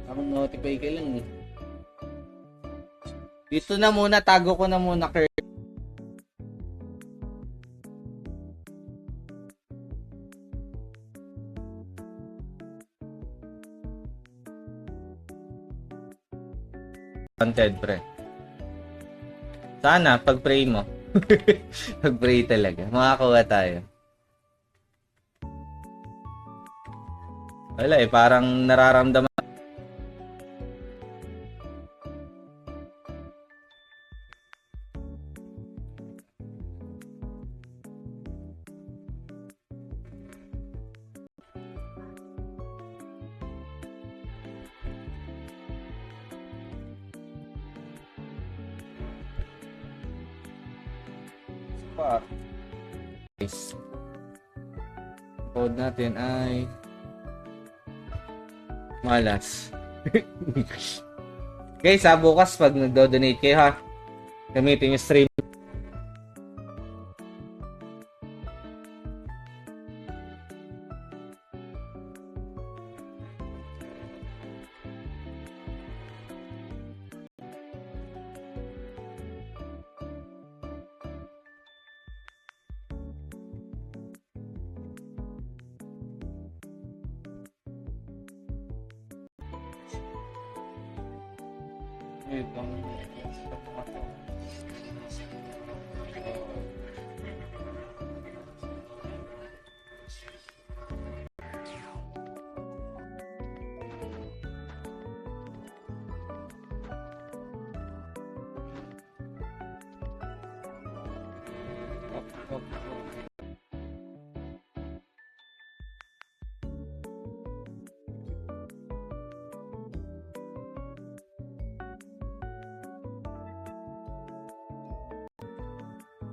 Ako notify ka lang eh. Dito na muna, tago ko na muna, Kurt. Content, pre. Sana, pag-pray mo. Pag-pray talaga. Makakuha tayo. Wala eh, parang nararamdaman. Code natin ay malas. Guys, bukas pag nagdo-donate kayo ha, gamitin yung stream.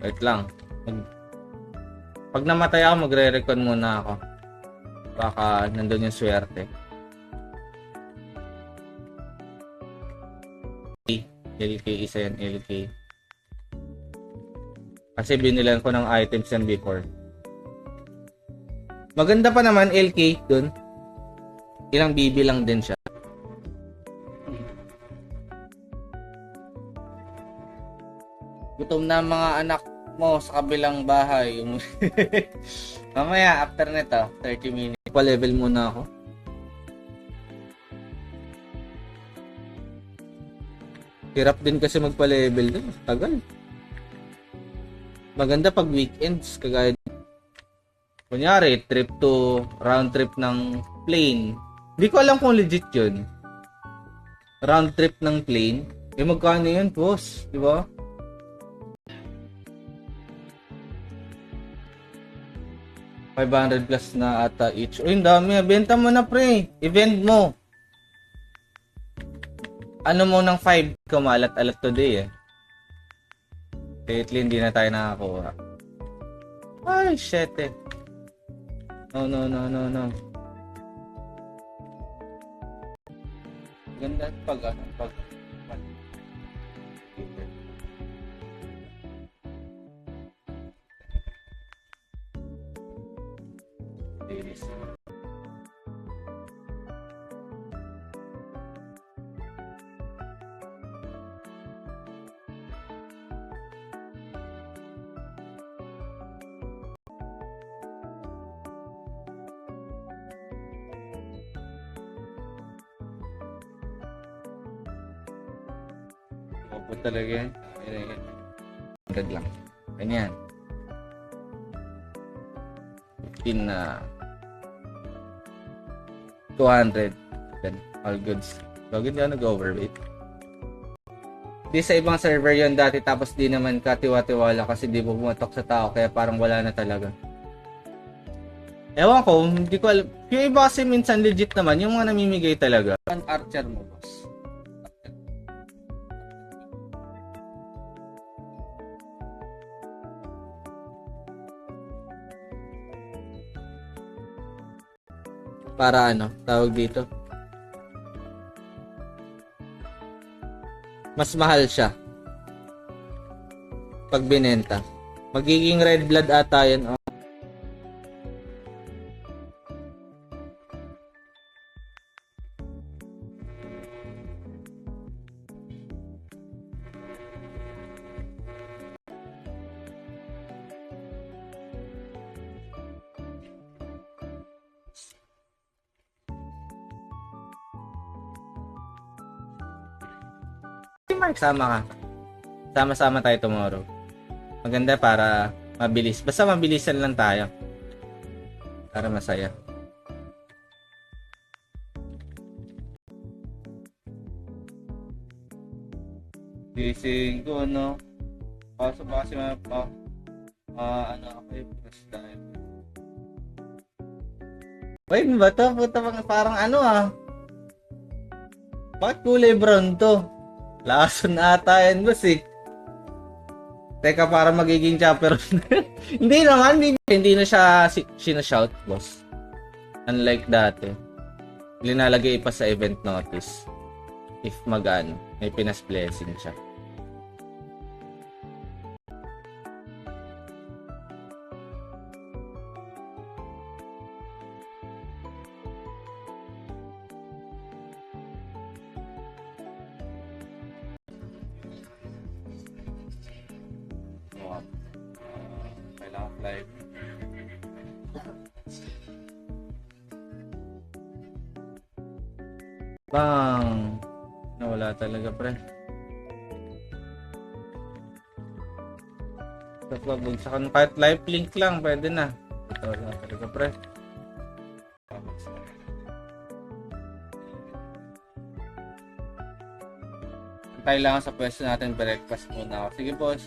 Wait lang. Pag namatay ako, magre-recon muna ako. Baka nandun yung swerte. LK, isa yan, LK. Kasi binilan ko ng items yan before. Maganda pa naman LK dun. Ilang BB lang din siya. Gutom na mga anak mo sa kabilang bahay. Mamaya, after nito, 30 minutes. Pa-level muna ako. Hirap din kasi magpa-level dun. Tagal. Maganda pag weekends. Kagaya, kunyari, round trip ng plane. Hindi ko alam kung legit yun. Round trip ng plane. Eh, magkano yun, boss? Di ba? $500 plus na ata each. Uy, ang dami. Benta mo na, pre. I-vend mo. Ano mo ng 5 kumalat-alat today eh. Lately, hindi na tayo nakakuha. Ay, shit eh. No. Ganda pag Opo talaga yan. Gag lang. Ganyan. 15 na 200. Then, all goods. So, hindi ako nag-overweight. Di sa ibang server yon dati tapos di naman katiwa-tiwala kasi di bumatok sa tao kaya parang wala na talaga. Ewan ko, hindi ko alam. Yung iba kasi minsan legit naman, yung mga namimigay talaga. Ang archer mo, boss. Para ano, tawag dito. Mas mahal siya. Pag binenta. Magiging red blood ata yan. Oh. Mark, sama ka. Sama-sama tayo tomorrow. Maganda para mabilis. Basta mabilisan lang tayo. Para masaya. Gising ko, no? Kaso baka si ano ako yung first time. Wait, ba to? Puta, parang ano Bakit kulay brown to? Lason ata yan, boss eh. Teka, para magiging chopper. Hindi naman, hindi na siya sinashout, boss. Unlike dati. Linalagay pa sa event notice. If may pinas blessing siya. Kailangan live. Bang! Nawala talaga, pre. Tapos bugsakan kahit live link lang, pwede na. Ito na talaga, pre. Tayo lang sa pwesto natin, breakfast muna ako. Sige, boss.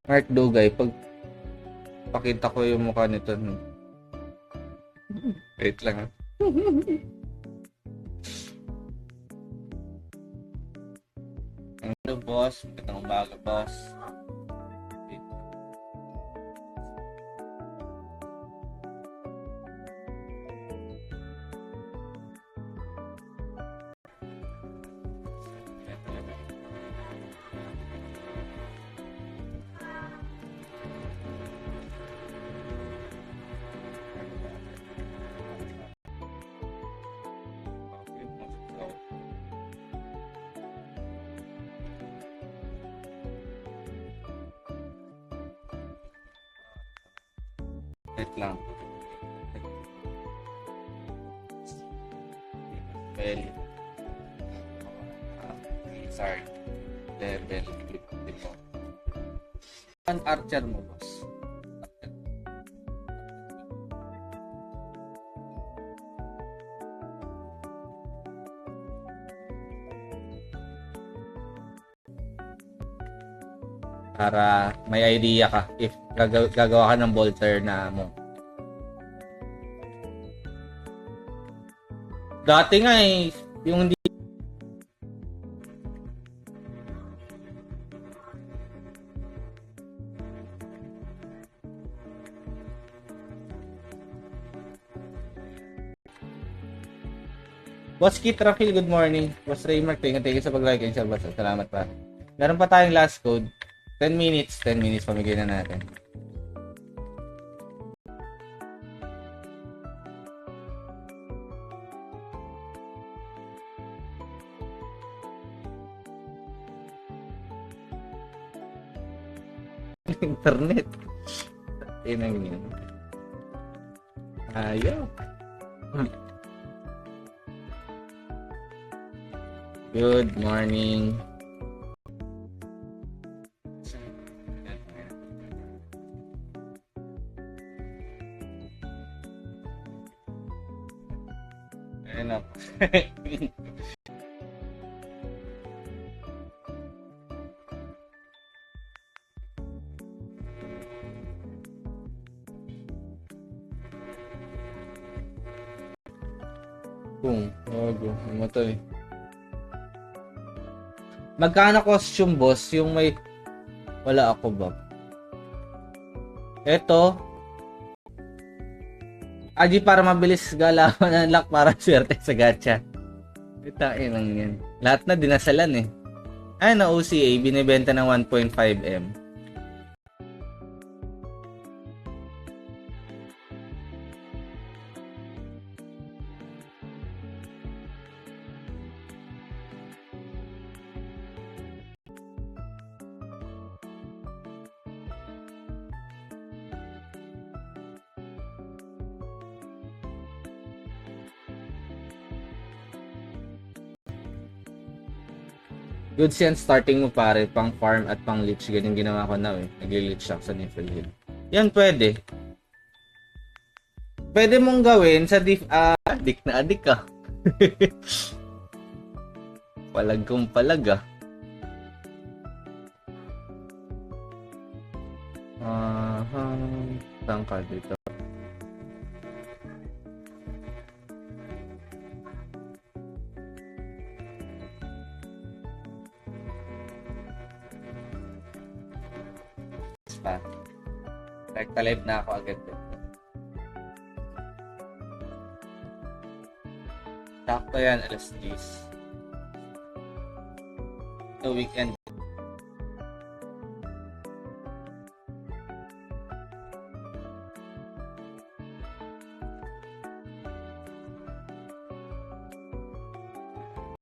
Mark Dugay, pag pakita ko yung mukha nito. Wait lang. Hello, boss. Magandang umaga, boss. Wait lang. Well, sorry. Level 54. An archer mo, boss. Para may idea ka if gagawa ka ng bolter na mo. Dati nga yung hindi Boss Kit Rafil, good morning. Boss Raymark, thank you sa pag-like and share, boss. Salamat pa. Meron pa tayong last code. 10 minutes pamigay na natin. Internet. Inang yun. Ayaw. Good morning. Enough. Namatay. Magkano costume, boss? Yung may wala ako ba? Ito Aji para mabilis galawan ng luck para swerte sa gacha. Itain lang yan. Lahat na dinasalan eh. Ay na OCA, binibenta ng 1.5M. Goods yan, starting mo pare, pang farm at pang leech. Ganyan ginawa ko na eh. Nagli-leech ako sa Niflheim. Yan pwede. Pwede mong gawin sa adik na adik ka. Palag kong palag ah. Saan ka dito? Pa. Nagta-live na ako agad dito. Sakto yan, alas 10. So, weekend.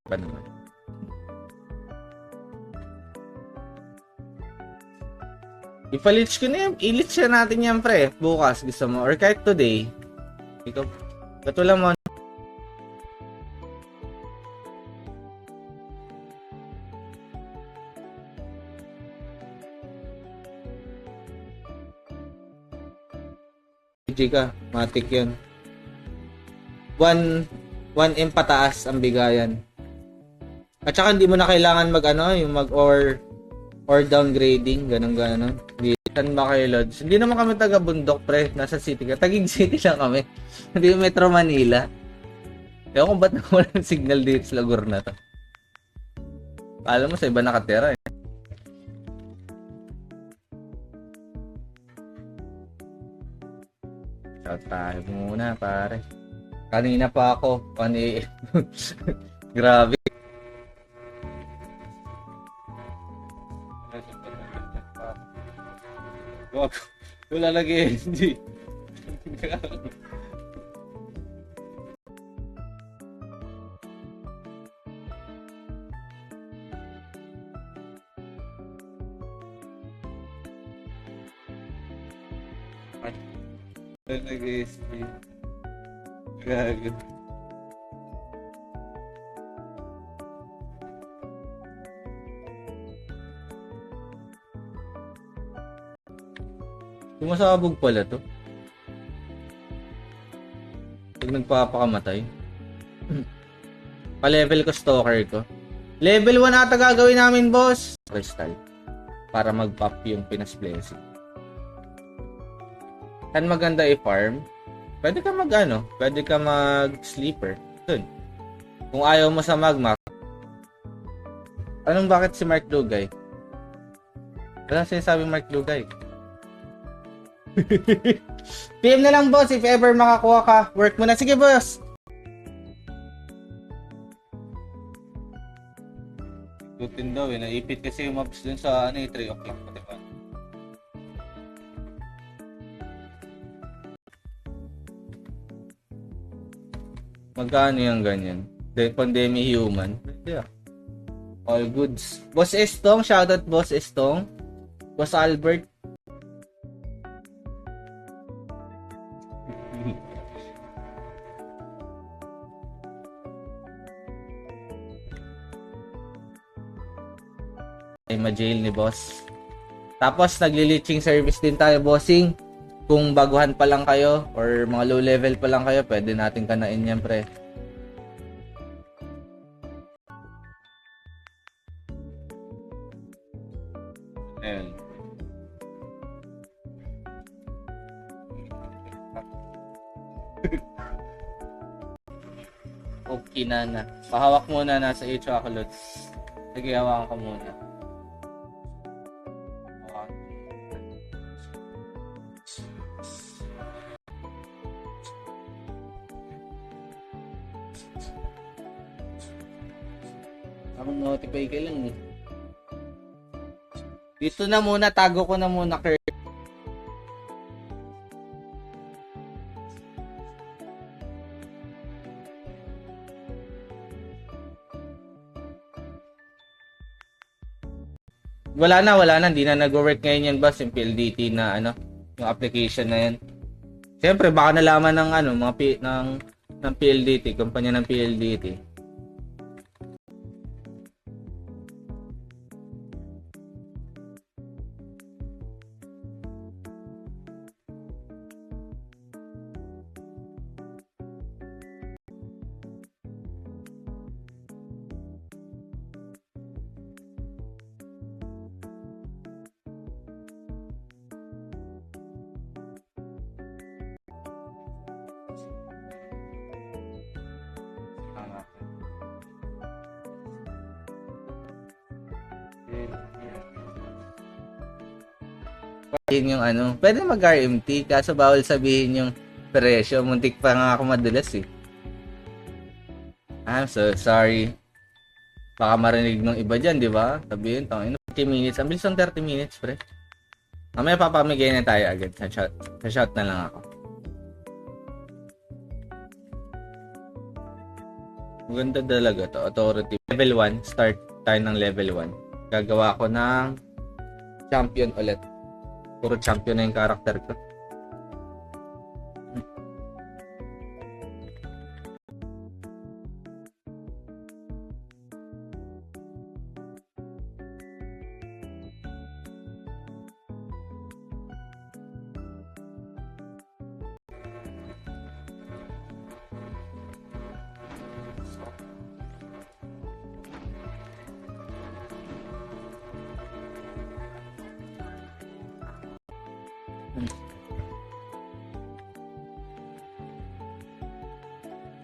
Pa naman. Ipa-leech ko na yan. I-leech na natin yan, pre. Bukas, gusto mo. Or kahit today. Ikaw. Katulad mo. GG ka. Matik yun. 1M pataas ang bigayan. At saka hindi mo na kailangan yung or downgrading, ganun. Saan ba kayo, Lods? Hindi naman kami taga-bundok, pre. Nasa city ka. Taguig City lang kami. Hindi Metro Manila. Kaya kung ba't walang signal dito sa lugar na to. Alam mo, sa iba nakatira eh. Shout tayo muna, pare. Kanina pa ako. 1 AM. Grabe. Wala lagi hindi. Nag-SP. Gago. Sumasabog pala to. Pag nagpapakamatay. Pa-level ko stalker ko. Level 1 ata gagawin namin, boss. Crystal. Para mag-pop yung Pinas Blessing. Saan maganda i-farm? Pwede ka pwede ka mag-sleeper. Dun. Kung ayaw mo sa magma. Anong bakit si Mark Lugay? Walang sinasabi Mark Lugay. PM na lang, boss, if ever makakuha ka. Work mo na. Sige, boss. Gutin daw eh. Naipit kasi yung mobs dun sa 3 o'clock. Diba? Magkano yung ganyan? Pandemic human. Yeah. All goods. Boss Estong. Shoutout, Boss Estong. Boss Albert. Ay ma-jail ni boss. Tapos nagli-leeching service din tayo, bossing. Kung baguhan pa lang kayo or mga low level pa lang kayo, pwede natin kanain yan, pre. Ayun. Okay na. Pahawak muna nasa chocolates. Sige, hawakan ko muna. Ako notify ka lang eh. Dito na muna, tago ko na muna, Kurt. Wala na, hindi na nag-work ngayon yan, boss, yung PLDT na ano, yung application na yan. Siyempre, baka nalaman ng ano, ng PLDT, kumpanya ng PLDT. Yun yung ano, pwede mag-RMT kaso bawal sabihin yung presyo. Muntik pa nga ako madulas eh. I'm so sorry. Baka marinig ng iba dyan, di ba? Sabihin, 30 minutes. Ang bilis ng 30 minutes, pre. Mamaya papamigay na tayo agad. Sa shot na lang ako. Maganda talaga to. Authority. Level 1. Start tayo ng level 1. Gagawa ko ng champion ulit. Puro champion na yung character ko.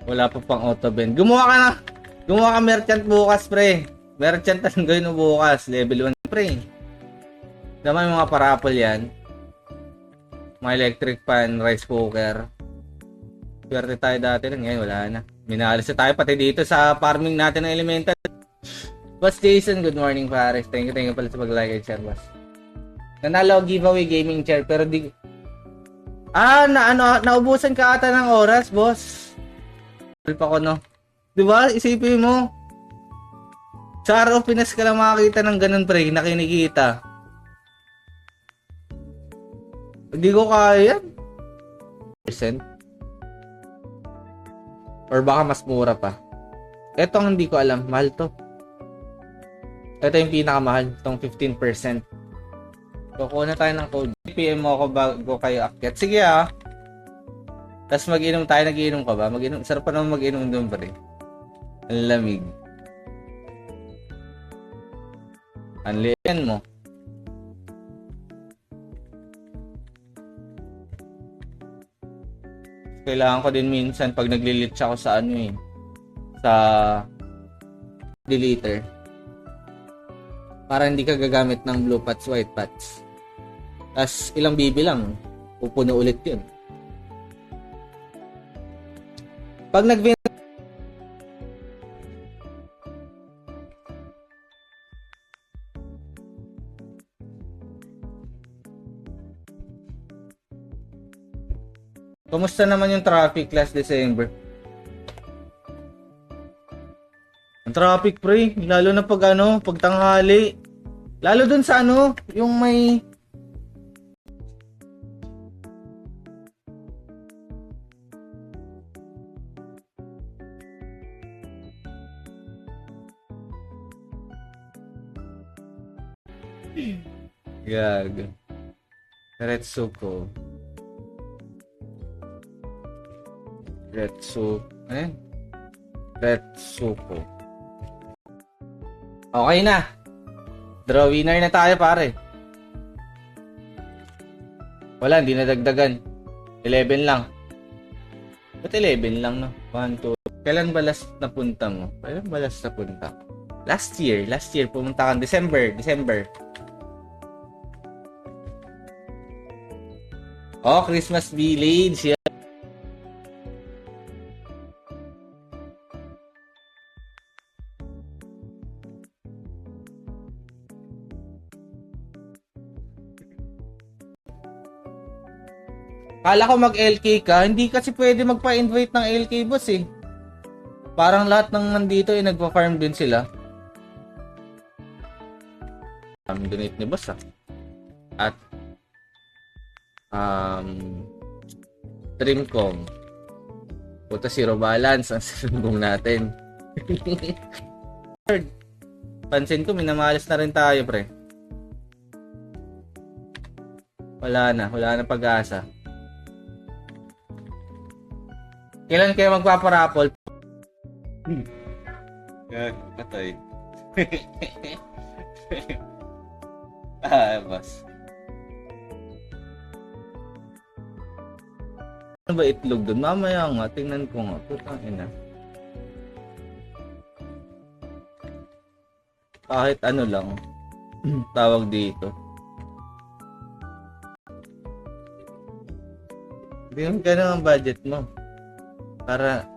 Wala pa pang auto bend. Gumawa ka merchant bukas, pre. Merchant ang gawin mo bukas. Level 1, pre. Dama yung mga parapol yan. Mga electric fan, rice cooker. Swerte tayo dati lang. Ngayon, wala na. Minalis na tayo pati dito sa farming natin ng elemental. Boss Jason, good morning, Paris. Thank you pala sa pag-like and share, boss. Nanalo giveaway gaming chair, pero di... naubusan ka ata ng oras, boss. Pa ko, no? Diba? Isipin mo. Sa RO Pinas ka lang makakita ng ganun, pre, na kinikita. Hindi ko kaya. %? Or baka mas mura pa. Ito ang hindi ko alam. Mahal to. Ito yung pinakamahal. Itong 15%. Kukuha na tayo ng code. PM mo ako bago kayo akyat. Sige ah. Tapos mag-inom tayo. Nag-inom ka ba? Sarap pa naman mag-inom doon, pre. Ang lamig. Ang liyan mo. Kailangan ko din minsan pag nagli-leech ako sa ano eh. Sa deleter. Para hindi ka gagamit ng blue pots, white pots. Tapos ilang BB lang. Pupuno ulit yun. Pag Kumusta naman yung traffic last December? Ang traffic, pre, lalo na pag tanghali. Lalo dun sa yung may Gag. Retsuko. Retsuko. Okay na. Draw winner na tayo, pare. Wala, hindi na dagdagan. 11 lang. Ba't 11 lang, no? 1, 2. Kailan ba last napunta mo? Last year pumunta ka. December. Oh, Christmas Village. Kala ko mag-LK ka, hindi kasi pwede magpa-invite ng LK boss eh. Parang lahat ng nandito ay nagpa-farm din sila. Donate ni boss ah. At Streamcom. Puta, zero balance ang Streamcom natin. Pansin ko, minamalas na rin tayo, pre. Wala na pag-asa. Kailan kayo magpaparapol? Yan, patay. Boss. Ano ba itlog doon? Mamaya nga, tingnan ko nga. Putang ina. Kahit ano lang, tawag dito. Bigyan ka na ang budget mo. Para...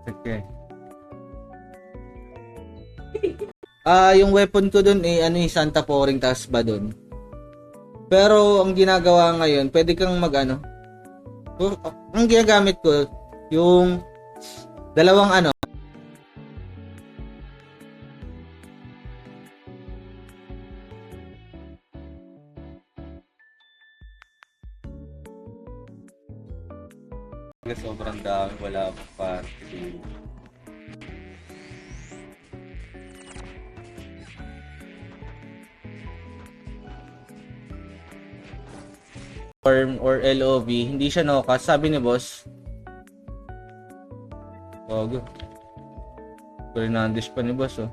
Okay. Yung weapon ko doon eh, ano yung Santa Poring task ba doon? Pero ang ginagawa ngayon, pwede kang mag-ano. Ang ginagamit ko, yung dalawang ano. Sobrang dami, wala pa. Or LOV, hindi siya no-cast. Sabi ni boss. Bago. Fernandes pa ni boss, oh.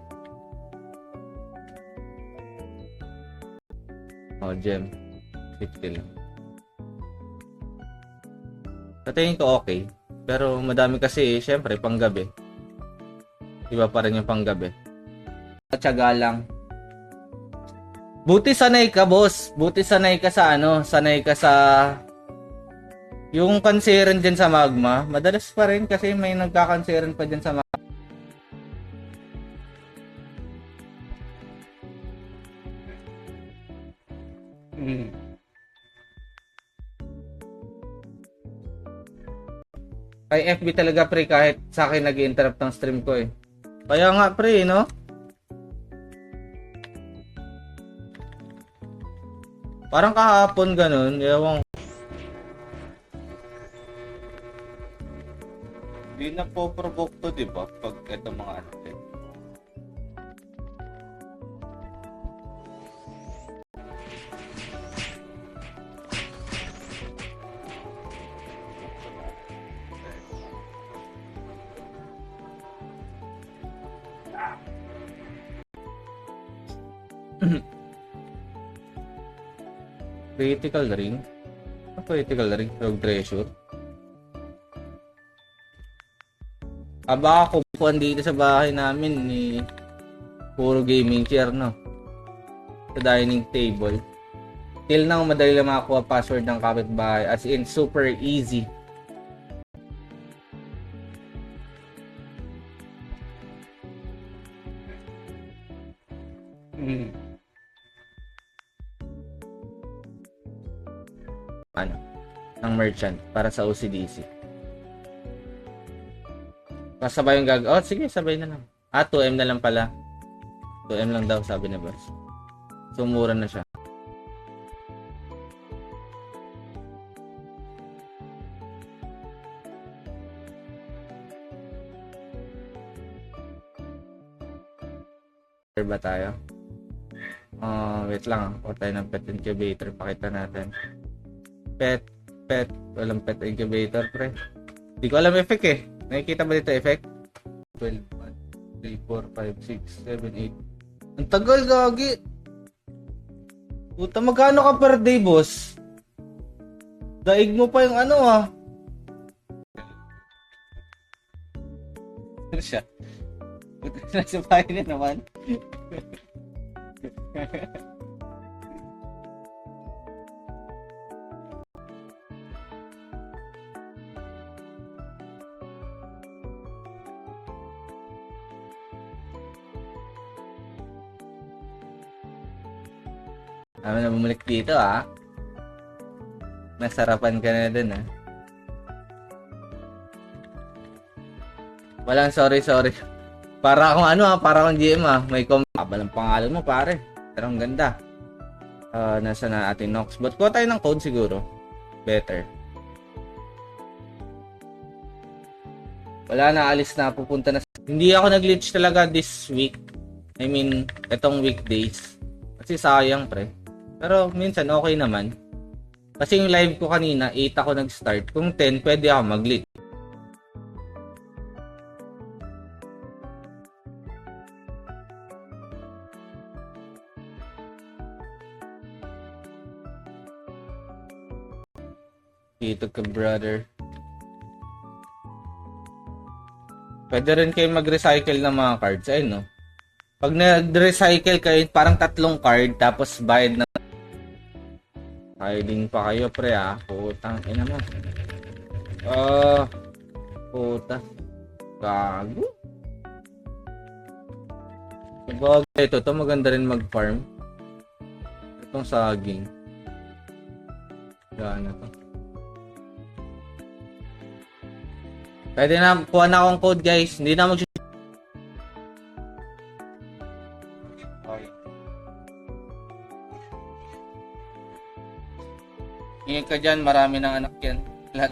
Oh, gem. 50 lang. Sa tingin ko okay. Pero madami kasi, syempre, panggabi. Iba pa rin yung panggabi. Tiyaga lang. Buti sanay ka, boss. Buti sanay ka sa ano, sanay ka sa yung kanseran din sa magma. Madalas pa rin kasi may nagkakanseran pa din sa magma. Kay FB talaga pre, kahit sa akin nag-interrupt ng stream ko eh. Kaya nga pre, no? Parang kahapon ganun, ewan. Hindi na po provoke to, di ba? Pag ito mga ano din. Critical ring? Ano critical ring? Rogue treasure? Baka kubukuhan dito sa bahay namin ni puro gaming chair, no? Sa dining table. Till now, madali lang makakuha password ng kapitbahay. As in, super easy. Ano? Ng merchant para sa OCDC. Kasabay yung oh, sige, sabay na lang. 2M na lang pala. 2M lang daw, sabi ni boss. So, mura na siya. Ba tayo? Wait lang. O tayo ng pet incubator. Pakita natin. Pet. Walang pet incubator, pre. Hindi ko alam effect eh. Nakikita ba dito effect? 12, 1, 3, 4, 5, 6, 7, 8. Ang tagal, gagi. Puta, magkano ka per day, boss? Daig mo pa yung ano, ah. Ano siya? Puta, nasa bahay na naman. Ano na bumalik dito, ah. Nasarapan ka na dun, ha? Walang sorry. Para akong para akong GM, ha? May balang pangalan mo, pare. Pero ang ganda. Nasa na ating Nox. But kuha tayo ng code siguro. Better. Wala na, alis na. Pupunta na. Hindi ako nag-glitch talaga this week. I mean, etong weekdays. Kasi sayang, pre. Pero minsan okay naman. Kasi yung live ko kanina, 8 ako nag-start. Kung 10, pwede ako mag-glitch. Dito ka, brother. Pwede rin kayo mag-recycle ng mga cards. Ayun, no? Pag nag-recycle kayo, parang 3 card, tapos bayad na. Hiding pa kayo, pre, ah. Putang ina mo. Puta. Gago. Sabagay, ito maganda rin mag-farm. Itong saging. Gana to. Pwede na, kuha na akong code, guys. Hindi na mag- Ingat ka dyan, marami ng anak yan. Lahat.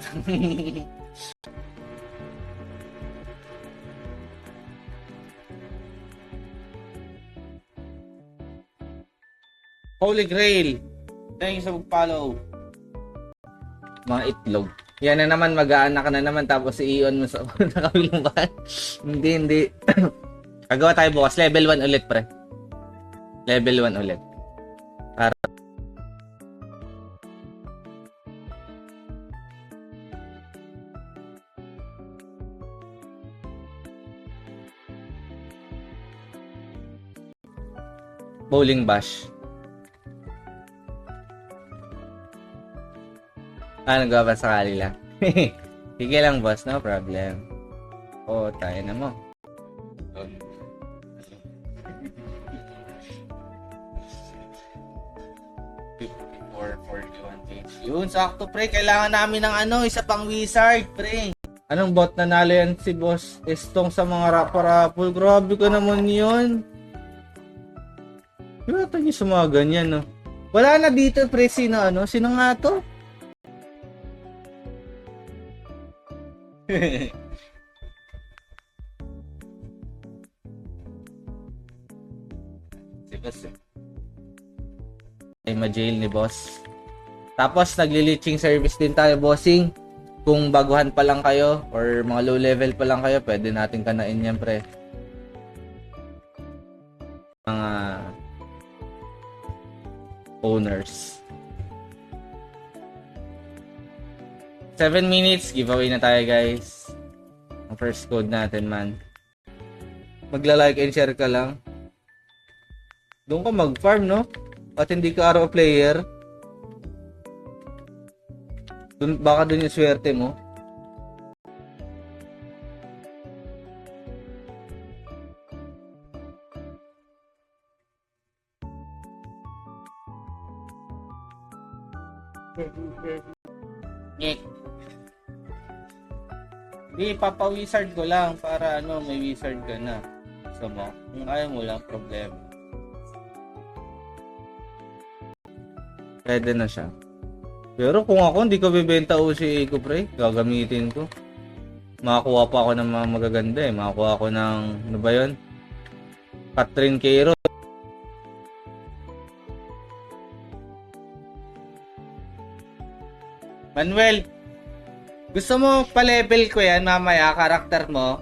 Holy Grail! Thank you sa mag-follow. Mga itlog. Yan na naman, mag-aanak na naman tapos i-on mo sa kabilang ba? Hindi. Gagawa tayo bukas. Level 1 ulit, pre. Level 1 ulit. Para bowling bash. Nagawa sakali lang. Sige lang, boss. No problem. Tayo na mo. Yun, sakto, pre. Kailangan namin ng isa pang wizard, pre. Anong bot na nalo yan si boss? Estong sa mga rapper-rapper. Grabe ka naman yun. Grabe niyo sa mga ganyan, no? Wala na dito, pre. Sino nga to? Si boss, ay ma-jail ni boss. Tapos nagli-leeching service din tayo, bossing. Kung baguhan pa lang kayo or mga low level pa lang kayo, pwede natin kanain yan, pre. Mga owners. 7 minutes, giveaway na tayo, guys. Ang first code natin, man. Magla-like and share ka lang. Doon ka mag-farm, no? At hindi ka araw player. Baka doon yung swerte mo. Nick. Hindi, papa-wizard ko lang para may wizard ka na. So mo, kung ayaw mo lang, problema. Pwede na siya. Pero kung ako, hindi ko bibenta OCA ko, pre. Gagamitin ko. Makakuha pa ako ng mga magaganda eh. Makakuha ako ng, ano ba yun? Catherine Cairo. Manuel, gusto mo pa-level ko yan mamaya, karakter mo?